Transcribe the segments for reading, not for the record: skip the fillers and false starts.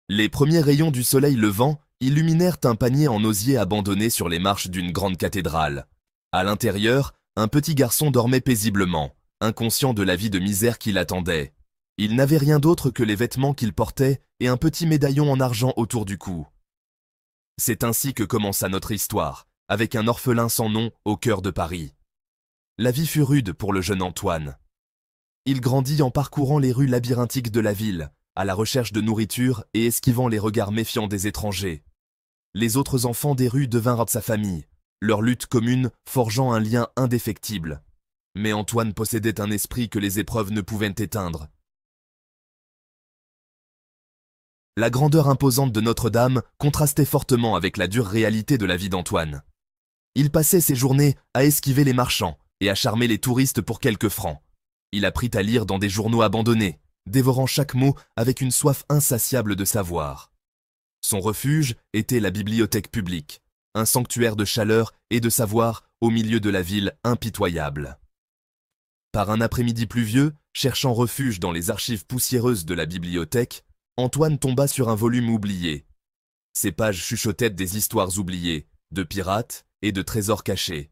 Les premiers rayons du soleil levant illuminèrent un panier en osier abandonné sur les marches d'une grande cathédrale. À l'intérieur, un petit garçon dormait paisiblement, inconscient de la vie de misère qui l'attendait. Il n'avait rien d'autre que les vêtements qu'il portait et un petit médaillon en argent autour du cou. C'est ainsi que commença notre histoire, avec un orphelin sans nom au cœur de Paris. La vie fut rude pour le jeune Antoine. Il grandit en parcourant les rues labyrinthiques de la ville, à la recherche de nourriture et esquivant les regards méfiants des étrangers. Les autres enfants des rues devinrent sa famille, leur lutte commune forgeant un lien indéfectible. Mais Antoine possédait un esprit que les épreuves ne pouvaient éteindre. La grandeur imposante de Notre-Dame contrastait fortement avec la dure réalité de la vie d'Antoine. Il passait ses journées à esquiver les marchands et à charmer les touristes pour quelques francs. Il apprit à lire dans des journaux abandonnés, dévorant chaque mot avec une soif insatiable de savoir. Son refuge était la bibliothèque publique, un sanctuaire de chaleur et de savoir au milieu de la ville impitoyable. Par un après-midi pluvieux, cherchant refuge dans les archives poussiéreuses de la bibliothèque, Antoine tomba sur un volume oublié. Ses pages chuchotaient des histoires oubliées, de pirates et de trésors cachés.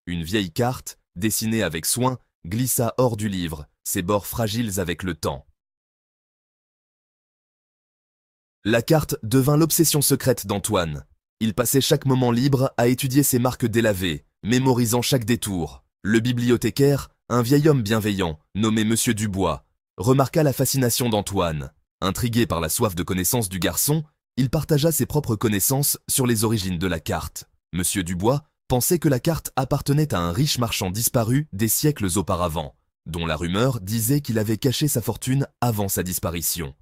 Une vieille carte, dessinée avec soin, glissa hors du livre, ses bords fragiles avec le temps. La carte devint l'obsession secrète d'Antoine. Il passait chaque moment libre à étudier ses marques délavées, mémorisant chaque détour. Le bibliothécaire, un vieil homme bienveillant, nommé Monsieur Dubois, remarqua la fascination d'Antoine. Intrigué par la soif de connaissance du garçon, il partagea ses propres connaissances sur les origines de la carte. Monsieur Dubois pensait que la carte appartenait à un riche marchand disparu des siècles auparavant, dont la rumeur disait qu'il avait caché sa fortune avant sa disparition.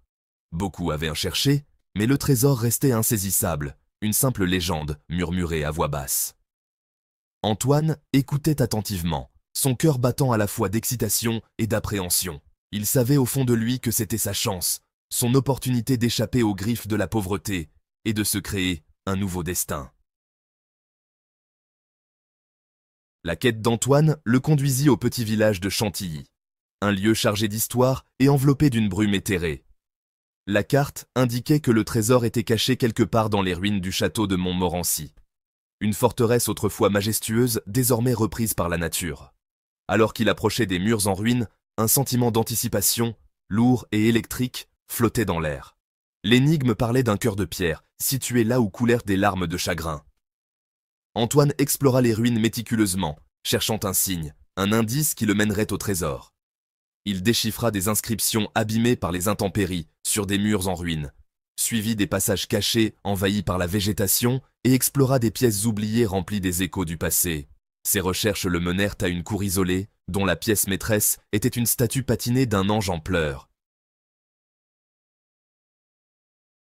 Beaucoup avaient cherché, mais le trésor restait insaisissable, une simple légende murmurée à voix basse. Antoine écoutait attentivement, son cœur battant à la fois d'excitation et d'appréhension. Il savait au fond de lui que c'était sa chance, son opportunité d'échapper aux griffes de la pauvreté et de se créer un nouveau destin. La quête d'Antoine le conduisit au petit village de Chantilly, un lieu chargé d'histoire et enveloppé d'une brume éthérée. La carte indiquait que le trésor était caché quelque part dans les ruines du château de Montmorency, une forteresse autrefois majestueuse, désormais reprise par la nature. Alors qu'il approchait des murs en ruine, un sentiment d'anticipation, lourd et électrique, flottait dans l'air. L'énigme parlait d'un cœur de pierre, situé là où coulèrent des larmes de chagrin. Antoine explora les ruines méticuleusement, cherchant un signe, un indice qui le mènerait au trésor. Il déchiffra des inscriptions abîmées par les intempéries sur des murs en ruine, suivit des passages cachés envahis par la végétation et explora des pièces oubliées remplies des échos du passé. Ses recherches le menèrent à une cour isolée, dont la pièce maîtresse était une statue patinée d'un ange en pleurs.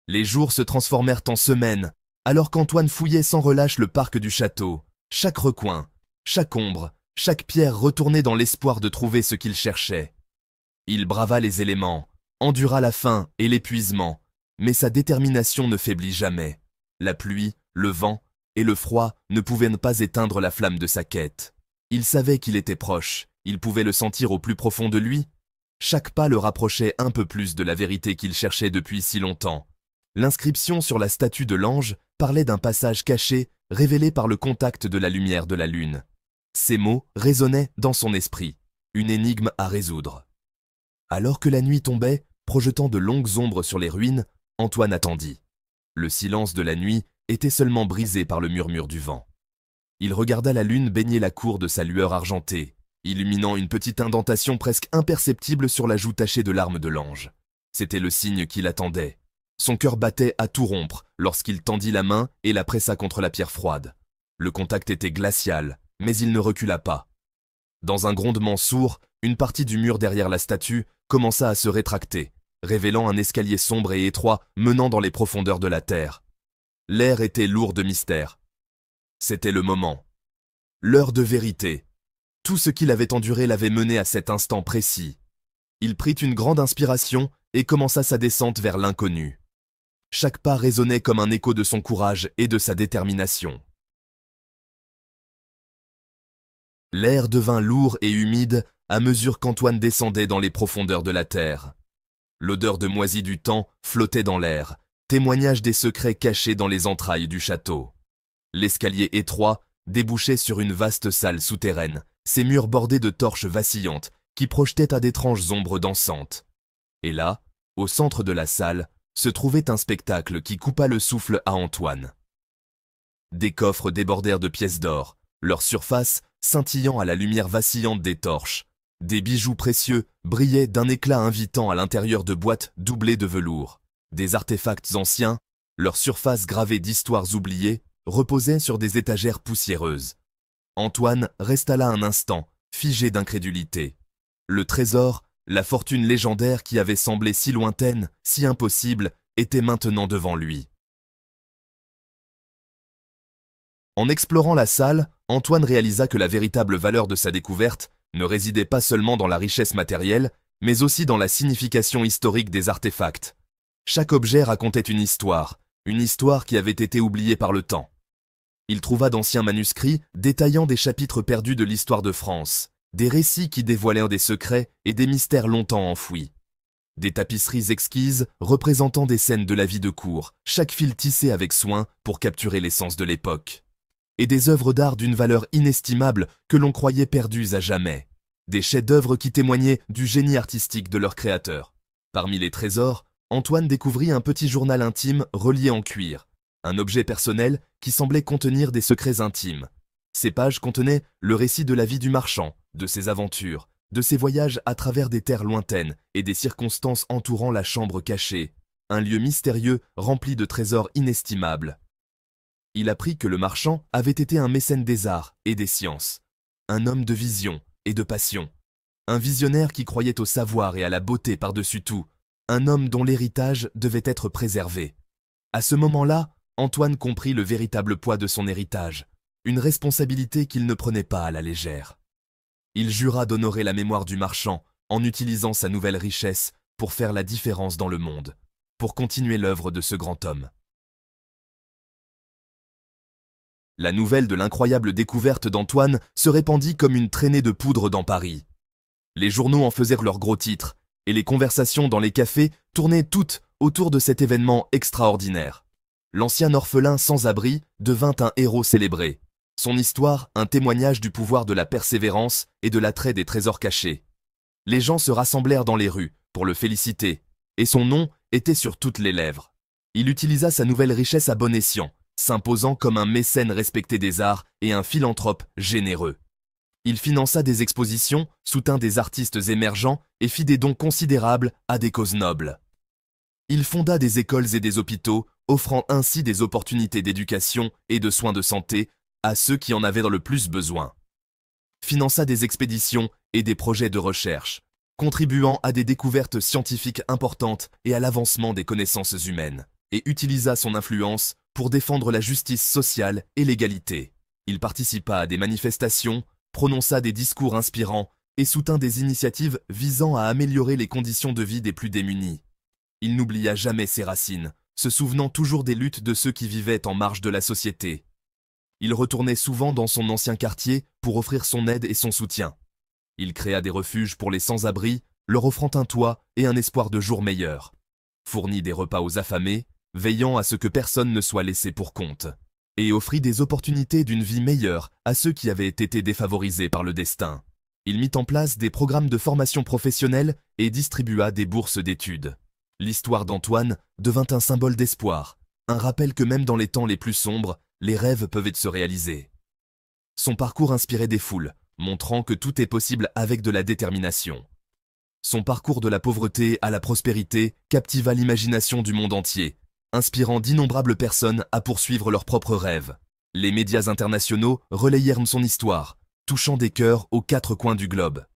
Les jours se transformèrent en semaines, alors qu'Antoine fouillait sans relâche le parc du château. Chaque recoin, chaque ombre, chaque pierre retournait dans l'espoir de trouver ce qu'il cherchait. Il brava les éléments, endura la faim et l'épuisement, mais sa détermination ne faiblit jamais. La pluie, le vent et le froid ne pouvaient pas éteindre la flamme de sa quête. Il savait qu'il était proche, il pouvait le sentir au plus profond de lui. Chaque pas le rapprochait un peu plus de la vérité qu'il cherchait depuis si longtemps. L'inscription sur la statue de l'ange parlait d'un passage caché révélé par le contact de la lumière de la lune. Ces mots résonnaient dans son esprit, une énigme à résoudre. Alors que la nuit tombait, projetant de longues ombres sur les ruines, Antoine attendit. Le silence de la nuit était seulement brisé par le murmure du vent. Il regarda la lune baigner la cour de sa lueur argentée, illuminant une petite indentation presque imperceptible sur la joue tachée de larmes de l'ange. C'était le signe qu'il attendait. Son cœur battait à tout rompre lorsqu'il tendit la main et la pressa contre la pierre froide. Le contact était glacial, mais il ne recula pas. Dans un grondement sourd, une partie du mur derrière la statue commença à se rétracter, révélant un escalier sombre et étroit menant dans les profondeurs de la terre. L'air était lourd de mystère. C'était le moment. L'heure de vérité. Tout ce qu'il avait enduré l'avait mené à cet instant précis. Il prit une grande inspiration et commença sa descente vers l'inconnu. Chaque pas résonnait comme un écho de son courage et de sa détermination. L'air devint lourd et humide à mesure qu'Antoine descendait dans les profondeurs de la terre. L'odeur de moisi du temps flottait dans l'air, témoignage des secrets cachés dans les entrailles du château. L'escalier étroit débouchait sur une vaste salle souterraine, ses murs bordés de torches vacillantes qui projetaient à d'étranges ombres dansantes. Et là, au centre de la salle, se trouvait un spectacle qui coupa le souffle à Antoine. Des coffres débordèrent de pièces d'or, leur surface scintillant à la lumière vacillante des torches. Des bijoux précieux brillaient d'un éclat invitant à l'intérieur de boîtes doublées de velours. Des artefacts anciens, leur surface gravée d'histoires oubliées, reposaient sur des étagères poussiéreuses. Antoine resta là un instant, figé d'incrédulité. Le trésor, la fortune légendaire qui avait semblé si lointaine, si impossible, était maintenant devant lui. En explorant la salle, Antoine réalisa que la véritable valeur de sa découverte ne résidait pas seulement dans la richesse matérielle, mais aussi dans la signification historique des artefacts. Chaque objet racontait une histoire qui avait été oubliée par le temps. Il trouva d'anciens manuscrits détaillant des chapitres perdus de l'histoire de France, des récits qui dévoilèrent des secrets et des mystères longtemps enfouis. Des tapisseries exquises représentant des scènes de la vie de cour, chaque fil tissé avec soin pour capturer l'essence de l'époque. Et des œuvres d'art d'une valeur inestimable que l'on croyait perdues à jamais. Des chefs-d'œuvre qui témoignaient du génie artistique de leurs créateurs. Parmi les trésors, Antoine découvrit un petit journal intime relié en cuir, un objet personnel qui semblait contenir des secrets intimes. Ces pages contenaient le récit de la vie du marchand, de ses aventures, de ses voyages à travers des terres lointaines et des circonstances entourant la chambre cachée, un lieu mystérieux rempli de trésors inestimables. Il apprit que le marchand avait été un mécène des arts et des sciences, un homme de vision et de passion, un visionnaire qui croyait au savoir et à la beauté par-dessus tout, un homme dont l'héritage devait être préservé. À ce moment-là, Antoine comprit le véritable poids de son héritage, une responsabilité qu'il ne prenait pas à la légère. Il jura d'honorer la mémoire du marchand en utilisant sa nouvelle richesse pour faire la différence dans le monde, pour continuer l'œuvre de ce grand homme. La nouvelle de l'incroyable découverte d'Antoine se répandit comme une traînée de poudre dans Paris. Les journaux en faisaient leurs gros titres, et les conversations dans les cafés tournaient toutes autour de cet événement extraordinaire. L'ancien orphelin sans abri devint un héros célébré. Son histoire, un témoignage du pouvoir de la persévérance et de l'attrait des trésors cachés. Les gens se rassemblèrent dans les rues pour le féliciter, et son nom était sur toutes les lèvres. Il utilisa sa nouvelle richesse à bon escient, s'imposant comme un mécène respecté des arts et un philanthrope généreux. Il finança des expositions, soutint des artistes émergents et fit des dons considérables à des causes nobles. Il fonda des écoles et des hôpitaux, offrant ainsi des opportunités d'éducation et de soins de santé à ceux qui en avaient le plus besoin. Finança des expéditions et des projets de recherche, contribuant à des découvertes scientifiques importantes et à l'avancement des connaissances humaines, et utilisa son influence pour défendre la justice sociale et l'égalité. Il participa à des manifestations, prononça des discours inspirants et soutint des initiatives visant à améliorer les conditions de vie des plus démunis. Il n'oublia jamais ses racines, se souvenant toujours des luttes de ceux qui vivaient en marge de la société. Il retournait souvent dans son ancien quartier pour offrir son aide et son soutien. Il créa des refuges pour les sans-abri, leur offrant un toit et un espoir de jours meilleurs. Fournit des repas aux affamés, veillant à ce que personne ne soit laissé pour compte. Et offrit des opportunités d'une vie meilleure à ceux qui avaient été défavorisés par le destin. Il mit en place des programmes de formation professionnelle et distribua des bourses d'études. L'histoire d'Antoine devint un symbole d'espoir, un rappel que même dans les temps les plus sombres, les rêves peuvent se réaliser. Son parcours inspirait des foules, montrant que tout est possible avec de la détermination. Son parcours de la pauvreté à la prospérité captiva l'imagination du monde entier, inspirant d'innombrables personnes à poursuivre leurs propres rêves. Les médias internationaux relayèrent son histoire, touchant des cœurs aux quatre coins du globe.